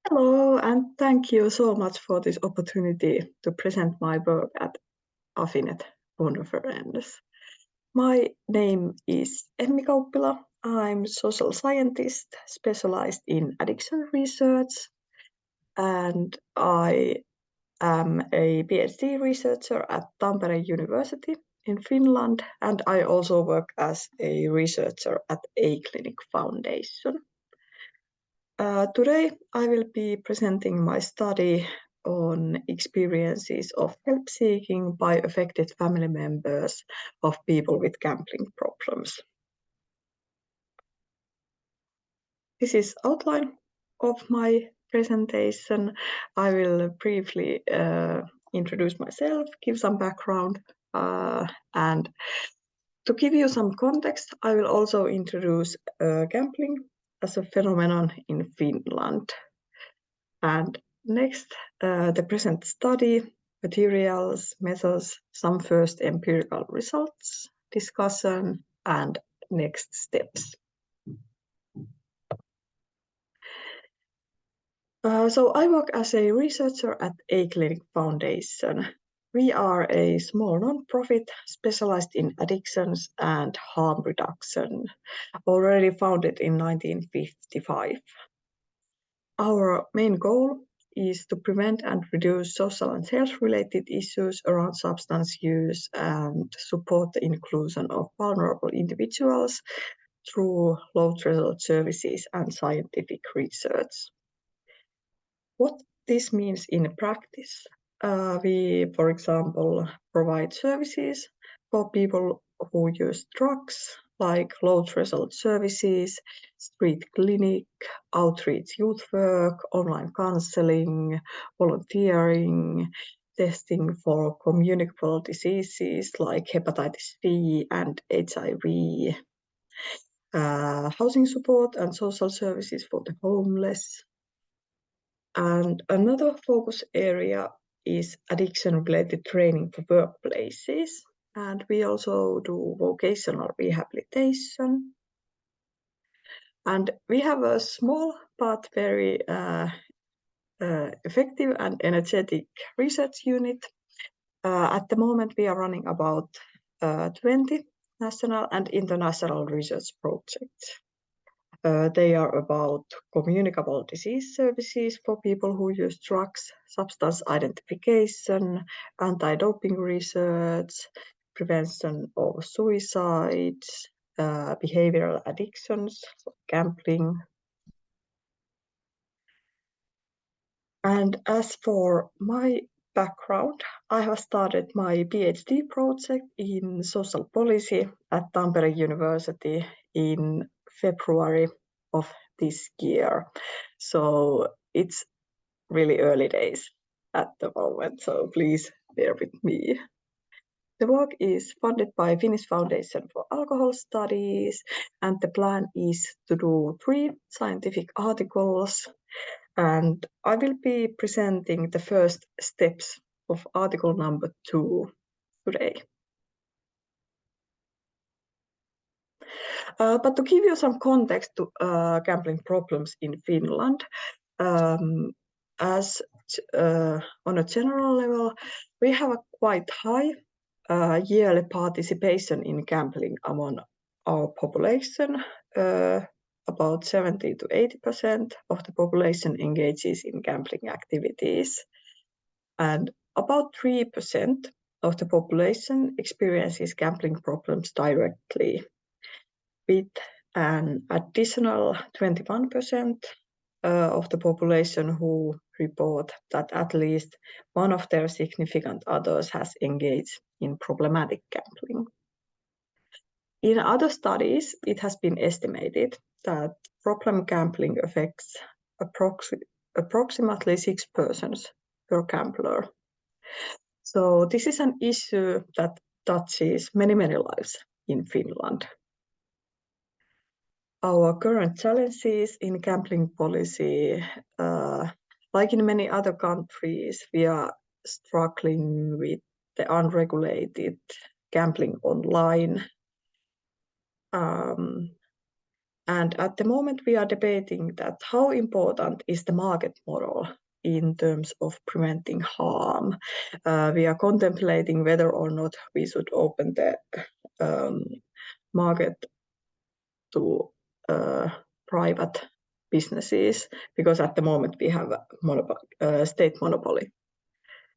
Hello, and thank you so much for this opportunity to present my work at Affinet Conference. My name is Emmi Kauppila. I'm social scientist specialized in addiction research, and I am a PhD researcher at Tampere University in Finland, and I also work as a researcher at A-Clinic Foundation. Today, I will be presenting my study on experiences of help seeking by affected family members of people with gambling problems. This is outline of my presentation. I will briefly introduce myself, give some background, and to give you some context, I will also introduce gambling as a phenomenon in Finland. And next, the present study, materials, methods, some first empirical results, discussion, and next steps. So I work as a researcher at A-Clinic Foundation. We are a small non-profit specialized in addictions and harm reduction, already founded in 1955. Our main goal is to prevent and reduce social and health-related issues around substance use and support the inclusion of vulnerable individuals through low-threshold services and scientific research. What this means in practice, we, for example, provide services for people who use drugs, like low-threshold services, street clinic, outreach youth work, online counseling, volunteering, testing for communicable diseases like hepatitis B and HIV, housing support and social services for the homeless. And another focus area is addiction-related training for workplaces. And we also do vocational rehabilitation. And we have a small but very effective and energetic research unit. At the moment, we are running about 20 national and international research projects. They are about communicable disease services for people who use drugs, substance identification, anti-doping research, prevention of suicide, behavioral addictions, gambling. And as for my background, I have started my PhD project in social policy at Tampere University in February of this year. So it's really early days at the moment, so please bear with me. The work is funded by Finnish Foundation for Alcohol Studies, and the plan is to do 3 scientific articles, and I will be presenting the first steps of article number 2 today. But to give you some context to gambling problems in Finland, on a general level, we have a quite high yearly participation in gambling among our population. About 70 to 80% of the population engages in gambling activities, and about 3% of the population experiences gambling problems directly, with an additional 21% of the population who report that at least one of their significant others has engaged in problematic gambling. In other studies, it has been estimated that problem gambling affects approximately 6 persons per gambler. So this is an issue that touches many lives in Finland. Our current challenges in gambling policy, like in many other countries, we are struggling with the unregulated gambling online. And at the moment, we are debating that how important is the market model in terms of preventing harm. We are contemplating whether or not we should open the market to private businesses, because at the moment we have a state monopoly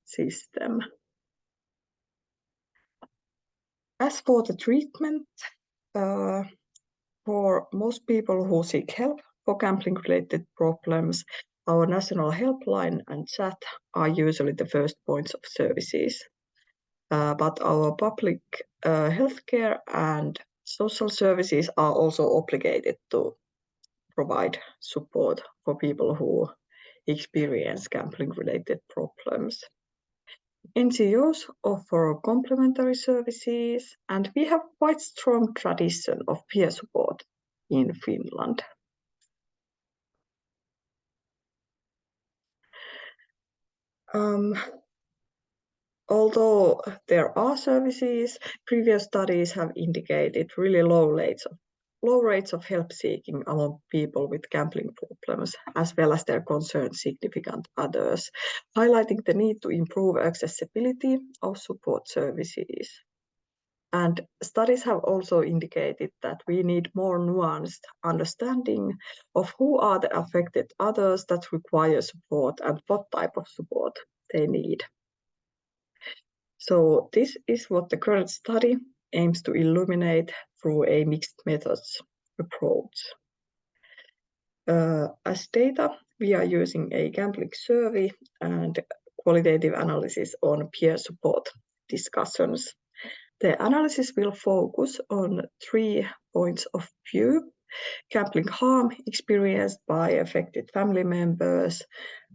system. As for the treatment, for most people who seek help for gambling-related problems, our national helpline and chat are usually the first points of services. But our public healthcare and social services are also obligated to provide support for people who experience gambling-related problems. NGOs offer complementary services, and we have quite strong tradition of peer support in Finland. Although there are services, previous studies have indicated really low rates of help seeking among people with gambling problems, as well as their concerned significant others, highlighting the need to improve accessibility of support services. And studies have also indicated that we need more nuanced understanding of who are the affected others that require support and what type of support they need. So this is what the current study aims to illuminate through a mixed methods approach. As data, we are using a gambling survey and qualitative analysis on peer support discussions. The analysis will focus on 3 points of view: gambling harm experienced by affected family members,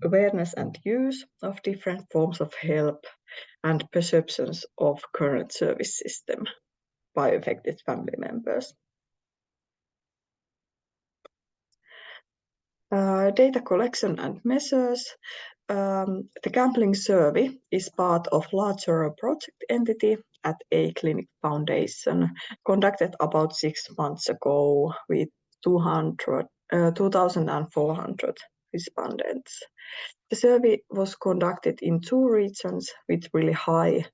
awareness and use of different forms of help, and perceptions of current service system by affected family members. Data collection and measures. The gambling survey is part of larger project entity at A Clinic Foundation, conducted about 6 months ago with 2,400 respondents. The survey was conducted in 2 regions with really high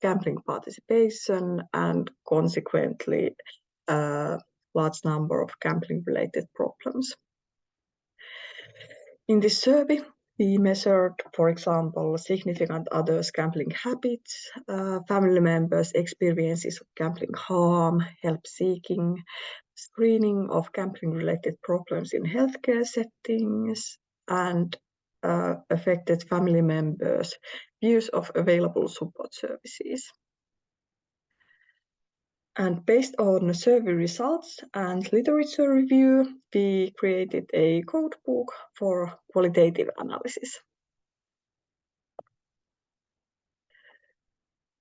gambling participation and consequently a large number of gambling-related problems. In this survey, we measured, for example, significant others' gambling habits, family members' experiences of gambling harm, help seeking, screening of gambling-related problems in healthcare settings, and affected family members' views of available support services. And based on survey results and literature review, we created a codebook for qualitative analysis.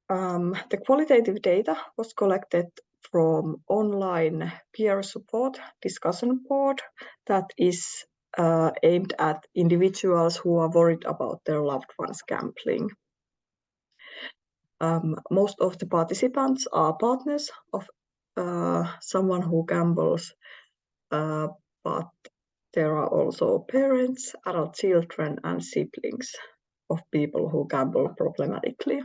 The qualitative data was collected from online peer support discussion board that is aimed at individuals who are worried about their loved ones gambling. Most of the participants are partners of someone who gambles, but there are also parents, adult children, and siblings of people who gamble problematically.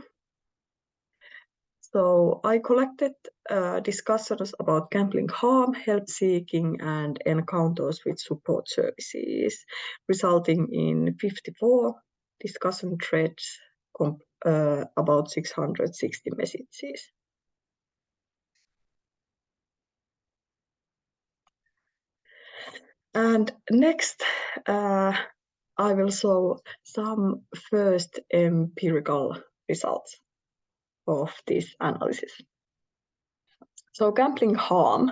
So I collected discussions about gambling harm, help seeking, and encounters with support services, resulting in 54 discussion threads about 660 messages. And next, I will show some first empirical results of this analysis. So gambling harm.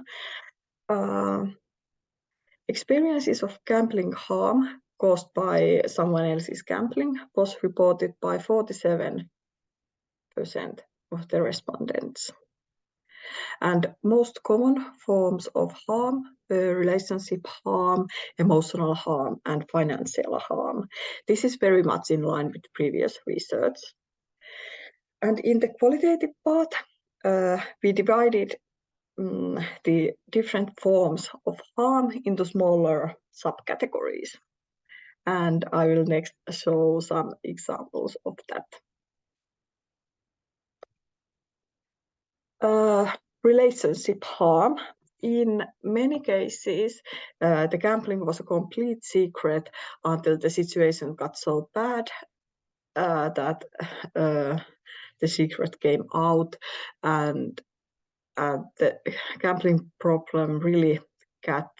Experiences of gambling harm caused by someone else's gambling was reported by 47% of the respondents. And most common forms of harm were relationship harm, emotional harm, and financial harm. This is very much in line with previous research. And in the qualitative part, we divided the different forms of harm into smaller subcategories. And I will next show some examples of that. Relationship harm. In many cases, the gambling was a complete secret until the situation got so bad that the secret came out, and the gambling problem really got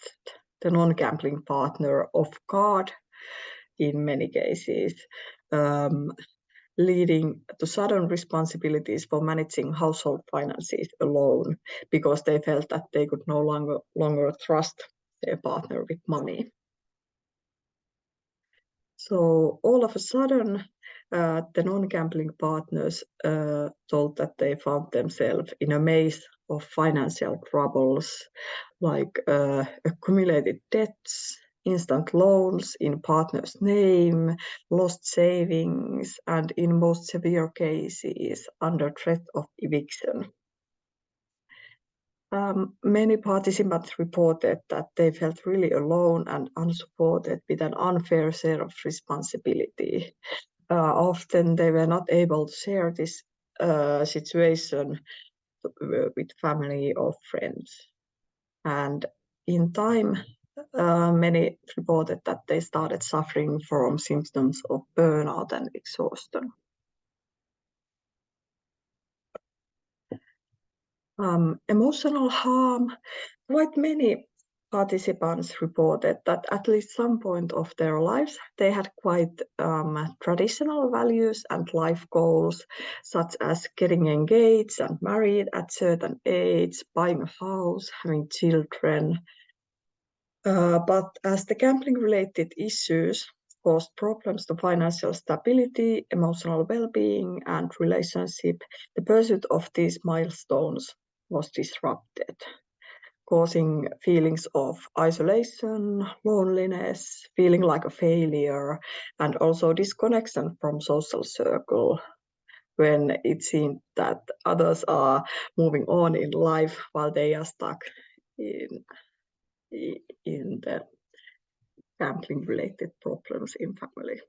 the non-gambling partner off guard in many cases, leading to sudden responsibilities for managing household finances alone, because they felt that they could no longer trust their partner with money. So all of a sudden, the non-gambling partners told that they found themselves in a maze of financial troubles, like accumulated debts, instant loans in partner's name, lost savings, and in most severe cases, under threat of eviction. Many participants reported that they felt really alone and unsupported with an unfair share of responsibility. Often they were not able to share this situation with family or friends. And in time, many reported that they started suffering from symptoms of burnout and exhaustion. Emotional harm. Quite many participants reported that at least some point of their lives, they had quite traditional values and life goals, such as getting engaged and married at certain age, buying a house, having children. But as the gambling-related issues caused problems to financial stability, emotional well-being, and relationship, the pursuit of these milestones was disrupted, causing feelings of isolation, loneliness, feeling like a failure, and also disconnection from social circle, when it seemed that others are moving on in life while they are stuck in the gambling-related problems in family.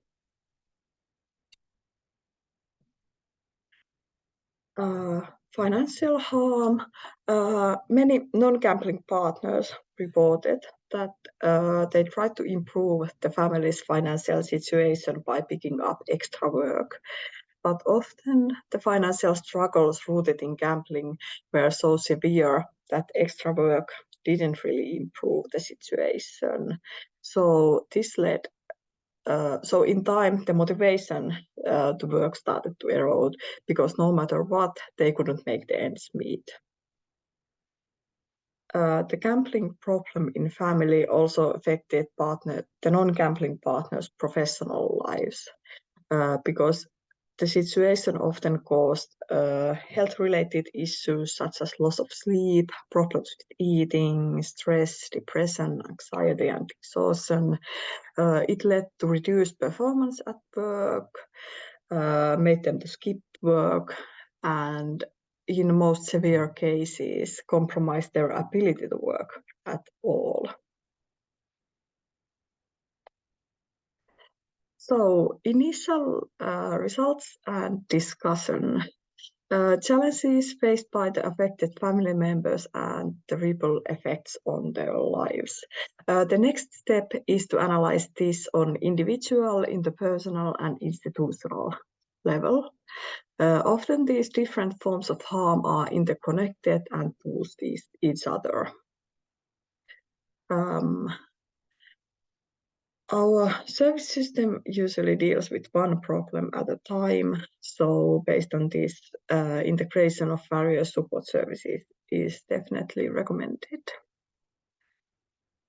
Financial harm. Many non-gambling partners reported that they tried to improve the family's financial situation by picking up extra work. But often the financial struggles rooted in gambling were so severe that extra work didn't really improve the situation. So this led so in time, the motivation to work started to erode, because no matter what, they couldn't make the ends meet. The gambling problem in family also affected the non-gambling partners' professional lives, because the situation often caused health-related issues such as loss of sleep, problems with eating, stress, depression, anxiety, and exhaustion. It led to reduced performance at work, made them to skip work, and in most severe cases, compromised their ability to work at all. So, initial results and discussion. Challenges faced by the affected family members and the ripple effects on their lives. The next step is to analyze this on individual, interpersonal, and institutional level. Often these different forms of harm are interconnected and boost each other. Our service system usually deals with one problem at a time, so based on this, integration of various support services is definitely recommended.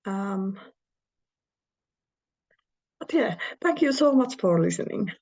But yeah, thank you so much for listening.